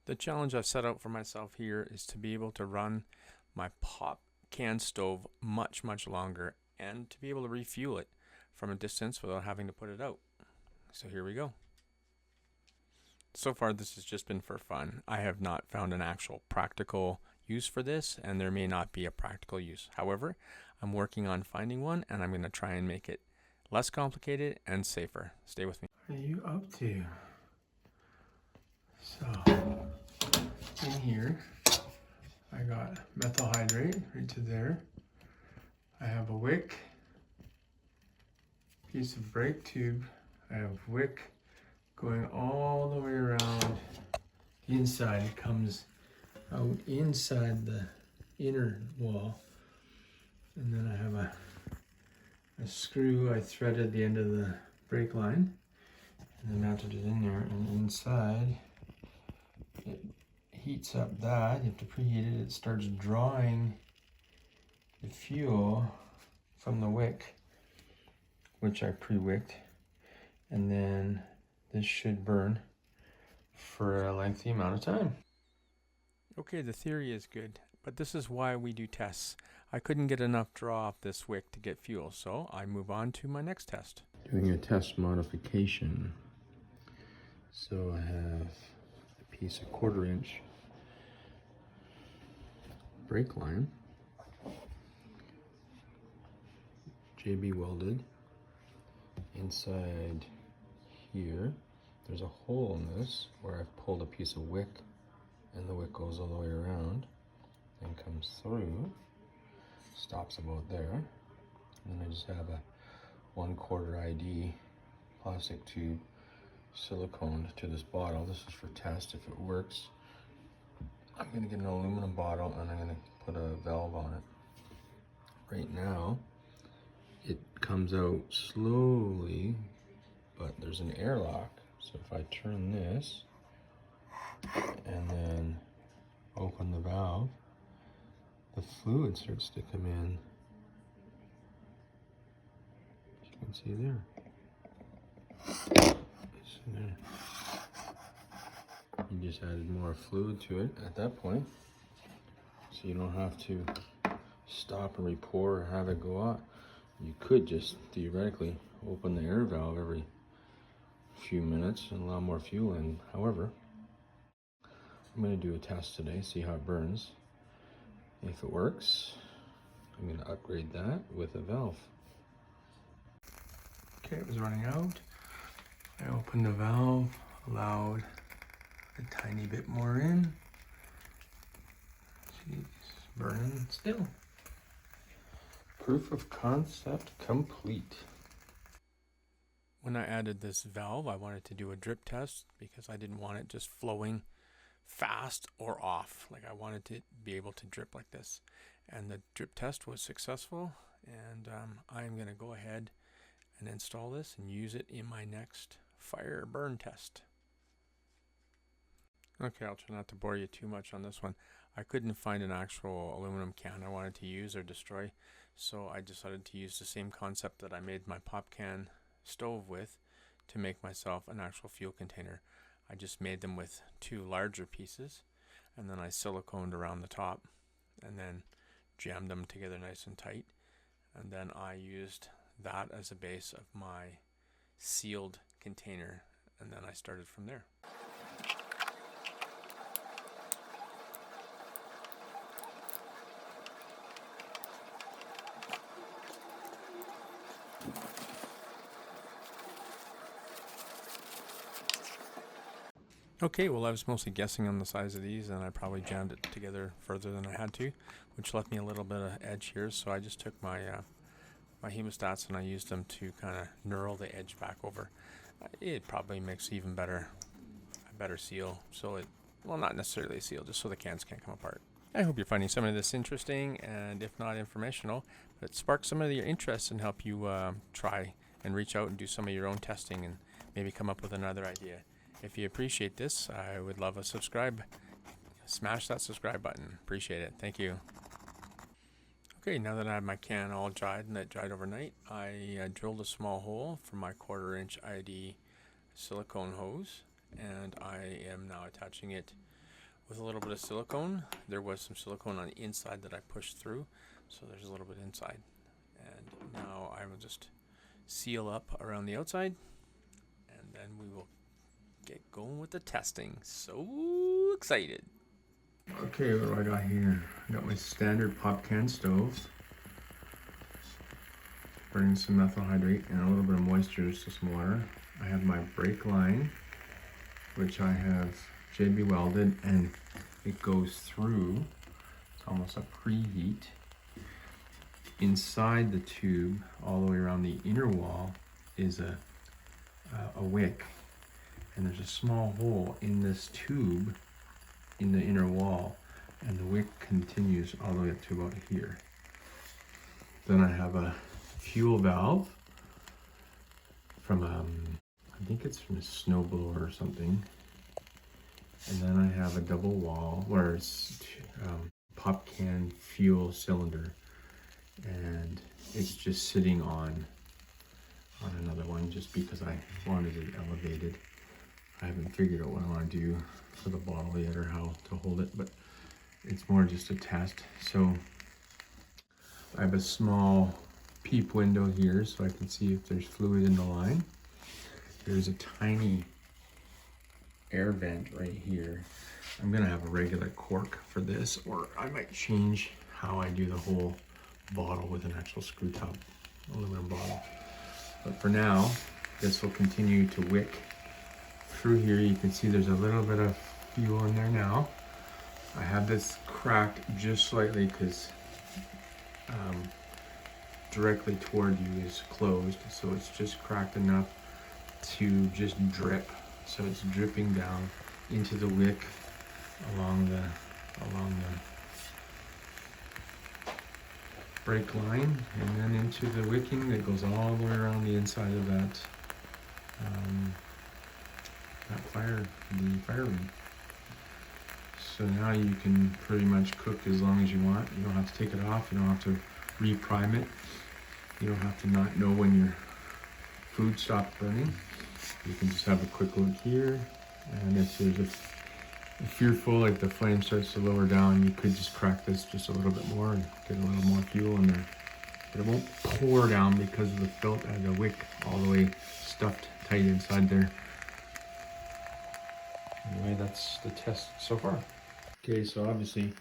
The challenge I've set out for myself here is to be able to run my pop can stove much longer and to be able to refuel it from a distance without having to put it out. So here we go. So far this has just been for fun. I have not found an actual practical use for this, and there may not be a practical use. However, I'm working on finding one, and I'm going to try and make it less complicated and safer. Stay with me. What are you up to? So, in here, I got methyl hydrate right to there. I have a wick, piece of brake tube. I have wick going all the way around the inside. It comes out inside the inner wall. And then I have a screw I threaded the end of the brake line and then mounted it in there, and inside it heats up that. You have to preheat it. It starts drawing the fuel from the wick, which I pre-wicked, and then this should burn for a lengthy amount of time. Okay, the theory is good, but this is why we do tests. I couldn't get enough draw off this wick to get fuel, so I move on to my next test. Doing a test modification. So I have a piece of 1/4 inch brake line, JB welded. Inside here, there's a hole in this where I've pulled a piece of wick, and the wick goes all the way around and comes through, stops about there. And then I just have a 1/4 ID plastic tube siliconed to this bottle. This is for test. If it works, I'm going to get an aluminum bottle and I'm going to put a valve on it. Right now, it comes out slowly, but there's an airlock. So if I turn this and then open the valve, the fluid starts to come in. As you can see there. So there. You just added more fluid to it at that point, so you don't have to stop and re-pour or have it go out. You could just theoretically open the air valve every few minutes and allow more fuel in. However, I'm going to do a test today, see how it burns. If it works, I'm going to upgrade that with a valve. Okay, it was running out. I opened the valve, allowed a tiny bit more in. Jeez, burning still. Proof of concept complete. When I added this valve, I wanted to do a drip test because I didn't want it just flowing fast or off. Like, I wanted to be able to drip like this. And the drip test was successful, and I'm going to go ahead and install this and use it in my next fire burn test. Okay, I'll try not to bore you too much on this one. I couldn't find an actual aluminum can I wanted to use or destroy, so I decided to use the same concept that I made my pop can stove with to make myself an actual fuel container. I just made them with 2 larger pieces, and then I siliconed around the top and then jammed them together nice and tight, and then I used that as a base of my sealed container, and then I started from there. Okay, well, I was mostly guessing on the size of these, and I probably jammed it together further than I had to, which left me a little bit of edge here. So I just took my my hemostats and I used them to kind of knurl the edge back over. It probably makes even a better seal. So it, well, not necessarily a seal, just so the cans can't come apart. I hope you're finding some of this interesting, and if not informational, but spark some of your interest and help you try and reach out and do some of your own testing and maybe come up with another idea. If you appreciate this, I would love a subscribe. Smash that subscribe button. Appreciate it. Thank you. Okay, now that I have my can all dried and that dried overnight, I drilled a small hole for my 1/4 inch ID silicone hose, and I am now attaching it with a little bit of silicone. There was some silicone on the inside that I pushed through, so there's a little bit inside. And now I will just seal up around the outside, and then we will get going with the testing. So excited. Okay, what do I got here? I got my standard pop can stove. Burning some methyl hydrate and a little bit of moisture, just some water. I have my brake line, which I have JB welded, and it goes through. It's almost a preheat. Inside the tube, all the way around the inner wall, is a wick, and there's a small hole in this tube in the inner wall, and the wick continues all the way up to about here. Then I have a fuel valve from I think it's from a snowblower or something, and then I have a double wall where it's pop can fuel cylinder, and it's just sitting on another one just because I wanted it elevated. I haven't figured out what I want to do for the bottle yet or how to hold it, but it's more just a test. So I have a small peep window here so I can see if there's fluid in the line. There's a tiny air vent right here. I'm gonna have a regular cork for this, or I might change how I do the whole bottle with an actual screw top aluminum bottle. But for now, this will continue to wick through here. You can see there's a little bit of fuel in there now. I have this cracked just slightly because directly toward you is closed, so it's just cracked enough to just drip. So it's dripping down into the wick along the brake line, and then into the wicking that goes all the way around the inside of the fire ring. So now you can pretty much cook as long as you want. You don't have to take it off. You don't have to re-prime it. You don't have to not know when your food stopped burning. You can just have a quick look here, and if you're fearful, like the flame starts to lower down, you could just crack this just a little bit more and get a little more fuel in there. But it won't pour down because of the filter and the wick all the way stuffed tight inside there. Anyway, that's the test so far. Okay, so obviously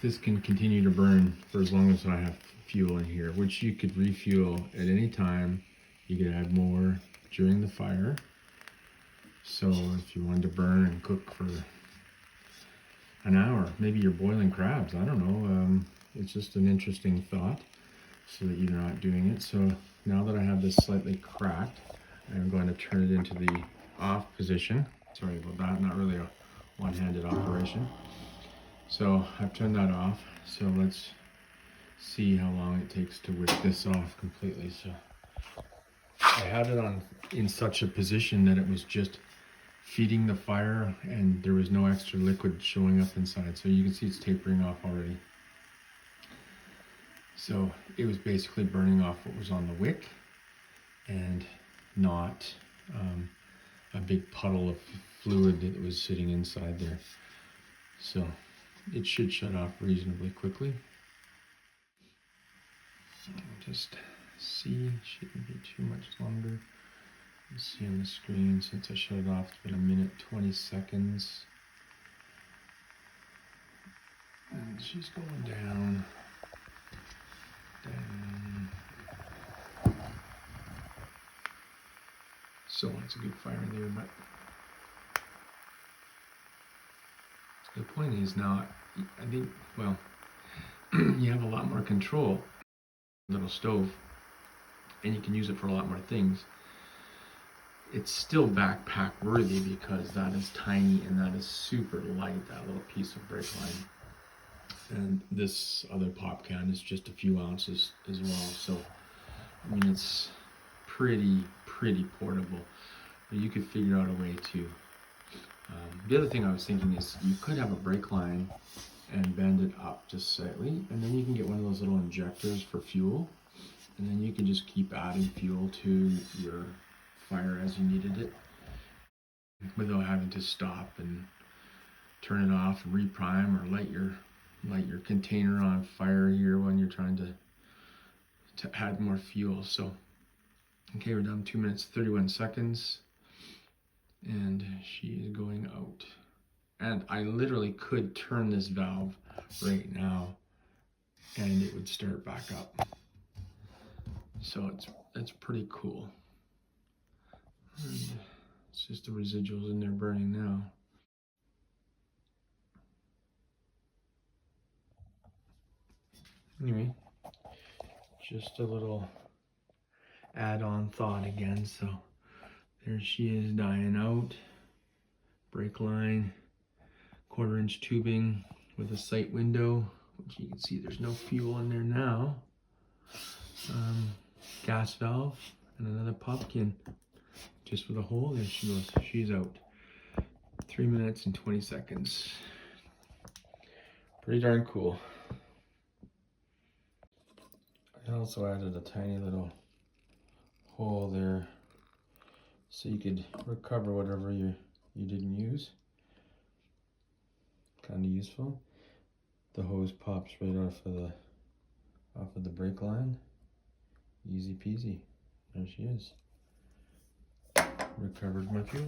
this can continue to burn for as long as I have fuel in here, which you could refuel at any time. You could add more during the fire. So if you wanted to burn and cook for an hour, maybe you're boiling crabs, I don't know. It's just an interesting thought so that you're not doing it. So now that I have this slightly cracked, I'm going to turn it into the off position. Sorry about that, not really a one-handed operation. So I've turned that off. So let's see how long it takes to wick this off completely. So I had it on in such a position that it was just feeding the fire and there was no extra liquid showing up inside. So you can see it's tapering off already. So it was basically burning off what was on the wick and not a big puddle of fluid that was sitting inside there. So it should shut off reasonably quickly. Just see, shouldn't be too much longer. You see on the screen, since I shut it off, it's been 1:20. And she's going down. So it's a good fire there, but the point is now, I think, well, you have a lot more control. Little stove, and you can use it for a lot more things. It's still backpack worthy because that is tiny and that is super light, that little piece of brake line. And this other pop can is just a few ounces as well. So, I mean, it's pretty portable, but you could figure out a way to. The other thing I was thinking is you could have a brake line and bend it up just slightly, and then you can get one of those little injectors for fuel, and then you can just keep adding fuel to your fire as you needed it without having to stop and turn it off and reprime, or light your container on fire here when you're trying to add more fuel. So okay, we're done 2 minutes 31 seconds, and she is going out. And I literally could turn this valve right now and it would start back up. So it's pretty cool. And it's just the residuals in there burning now. Anyway, just a little add-on thought again. So there she is dying out. Brake line, 1/4 inch tubing with a sight window, which you can see there's no fuel in there now. Gas valve and another pumpkin just with a hole. There she goes. She's out. 3 minutes and 20 seconds. Pretty darn cool. I also added a tiny little hole there so you could recover whatever you didn't use. Kind of useful. The hose pops right off of the brake line. Easy peasy. There she is. Recovered my fuel.